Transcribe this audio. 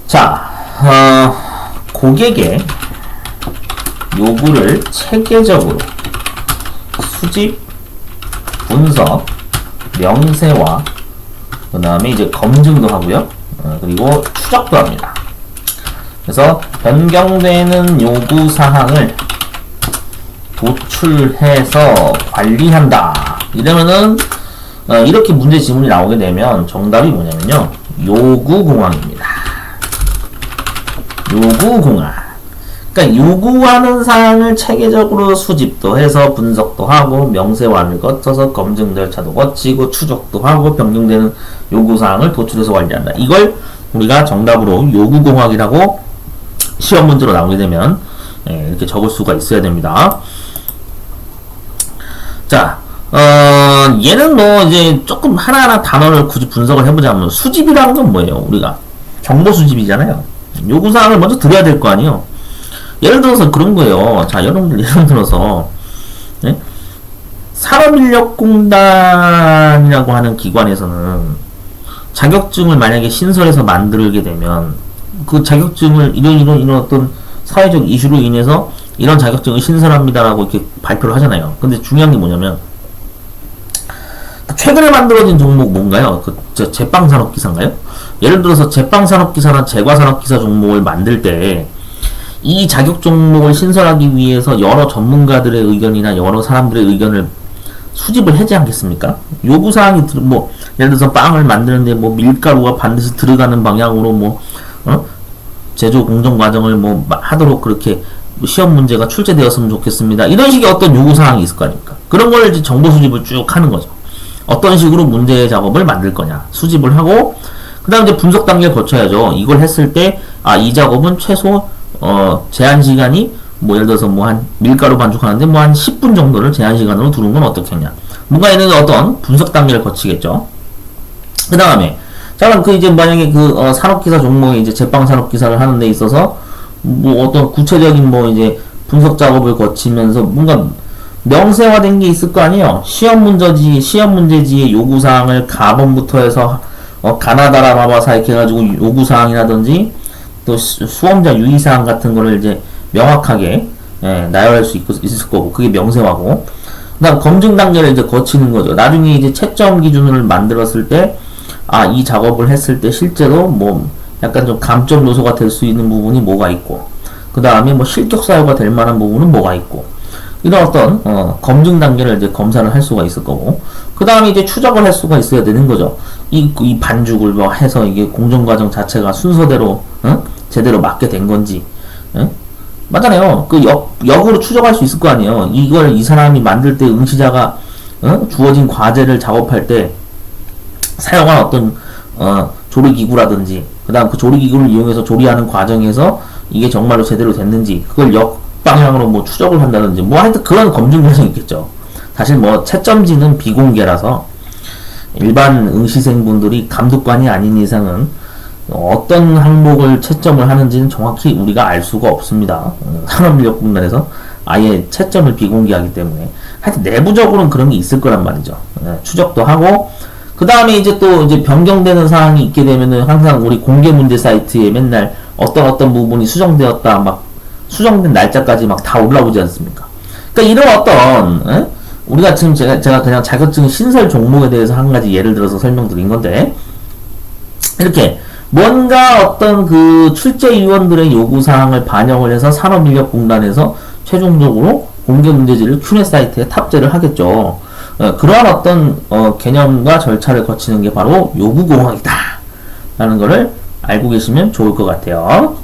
자, 고객의 요구를 체계적으로 수집, 분석, 명세화, 그 다음에 이제 검증도 하고요. 그리고 추적도 합니다. 그래서 변경되는 요구사항을 도출해서 관리한다. 이러면은, 이렇게 문제 지문이 나오게 되면 정답이 뭐냐면요. 요구공항입니다. 요구공항. 그러니까 요구하는 사항을 체계적으로 수집도 해서 분석도 하고 명세화를 거쳐서 검증 절차도 거치고 추적도 하고 변경되는 요구사항을 도출해서 관리한다. 이걸 우리가 정답으로 요구공학이라고 시험 문제로 나오게 되면 이렇게 적을 수가 있어야 됩니다. 자, 얘는 뭐 이제 조금 하나하나 단어를 굳이 분석을 해보자면 수집이라는 건 뭐예요? 우리가 정보 수집이잖아요. 요구사항을 먼저 드려야 될 거 아니에요. 예를 들어서 그런 거예요. 자, 여러분들 예를 들어서 산업인력공단이라고 하는 기관에서는 자격증을 만약에 신설해서 만들게 되면 그 자격증을 이런 어떤 사회적 이슈로 인해서 이런 자격증을 신설합니다라고 이렇게 발표를 하잖아요. 근데 중요한 게 뭐냐면 최근에 만들어진 종목 뭔가요? 제빵산업기사인가요? 예를 들어서 제빵산업기사나 제과산업기사 종목을 만들 때 이 자격 종목을 신설하기 위해서 여러 전문가들의 의견이나 여러 사람들의 의견을 수집을 하지 않겠습니까? 요구사항이 뭐 예를 들어서 빵을 만드는데 뭐 밀가루가 반드시 들어가는 방향으로 제조 공정 과정을 뭐 하도록 그렇게 시험 문제가 출제되었으면 좋겠습니다. 이런 식의 어떤 요구사항이 있을 거 아닙니까? 그런 걸 이제 정보 수집을 쭉 하는 거죠. 어떤 식으로 문제 작업을 만들 거냐 수집을 하고 그 다음 이제 분석 단계를 거쳐야죠. 이걸 했을 때 이 작업은 최소 제한 시간이 뭐 예를 들어서 뭐 한 밀가루 반죽하는데 뭐 한 10분 정도를 제한 시간으로 두는 건 어떻겠냐. 뭔가 얘는 어떤 분석 단계를 거치겠죠. 그 다음에 자 그럼 그 이제 만약에 그 산업기사 종목에 이제 제빵 산업기사를 하는 데 있어서 뭐 어떤 구체적인 뭐 이제 분석 작업을 거치면서 뭔가 명세화된 게 있을 거 아니에요. 시험 문제지의 요구사항을 가번부터 해서 가나다라 바바사 이렇게 해가지고 요구사항이라든지 또 수험자 유의사항 같은 거를 이제 명확하게 나열할 수 있을 거고 그게 명세화고 그 다음 검증 단계를 이제 거치는 거죠. 나중에 이제 채점 기준을 만들었을 때 이 작업을 했을 때 실제로 뭐 약간 좀 감점 요소가 될 수 있는 부분이 뭐가 있고 그 다음에 뭐 실격 사유가 될 만한 부분은 뭐가 있고 이런 어떤 검증 단계를 이제 검사를 할 수가 있을 거고 그 다음에 이제 추적을 할 수가 있어야 되는 거죠. 이 반죽을 뭐 해서 이게 공정 과정 자체가 순서대로 제대로 맞게 된 건지 맞잖아요. 그 역으로 추적할 수 있을 거 아니에요. 이걸 이 사람이 만들 때 응시자가 주어진 과제를 작업할 때 사용한 어떤 조리기구라든지 그 다음 그 조리기구를 이용해서 조리하는 과정에서 이게 정말로 제대로 됐는지 그걸 역방향으로 뭐 추적을 한다든지 뭐 하여튼 그런 검증 과정이 있겠죠. 사실 뭐 채점지는 비공개라서 일반 응시생분들이 감독관이 아닌 이상은 어떤 항목을 채점을 하는지는 정확히 우리가 알 수가 없습니다. 산업인력공단에서 아예 채점을 비공개하기 때문에 하여튼 내부적으로는 그런 게 있을 거란 말이죠. 추적도 하고 그 다음에 이제 또 이제 변경되는 사항이 있게 되면은 항상 우리 공개 문제 사이트에 맨날 어떤 부분이 수정되었다 막 수정된 날짜까지 막 다 올라오지 않습니까? 그러니까 이런 어떤 우리가 지금 제가 그냥 자격증 신설 종목에 대해서 한 가지 예를 들어서 설명드린 건데 이렇게 뭔가 어떤 그 출제위원들의 요구사항을 반영을 해서 산업인력공단에서 최종적으로 공개 문제지를 큐넷 사이트에 탑재를 하겠죠. 그러한 어떤 개념과 절차를 거치는 게 바로 요구공학이다 라는 거를 알고 계시면 좋을 것 같아요.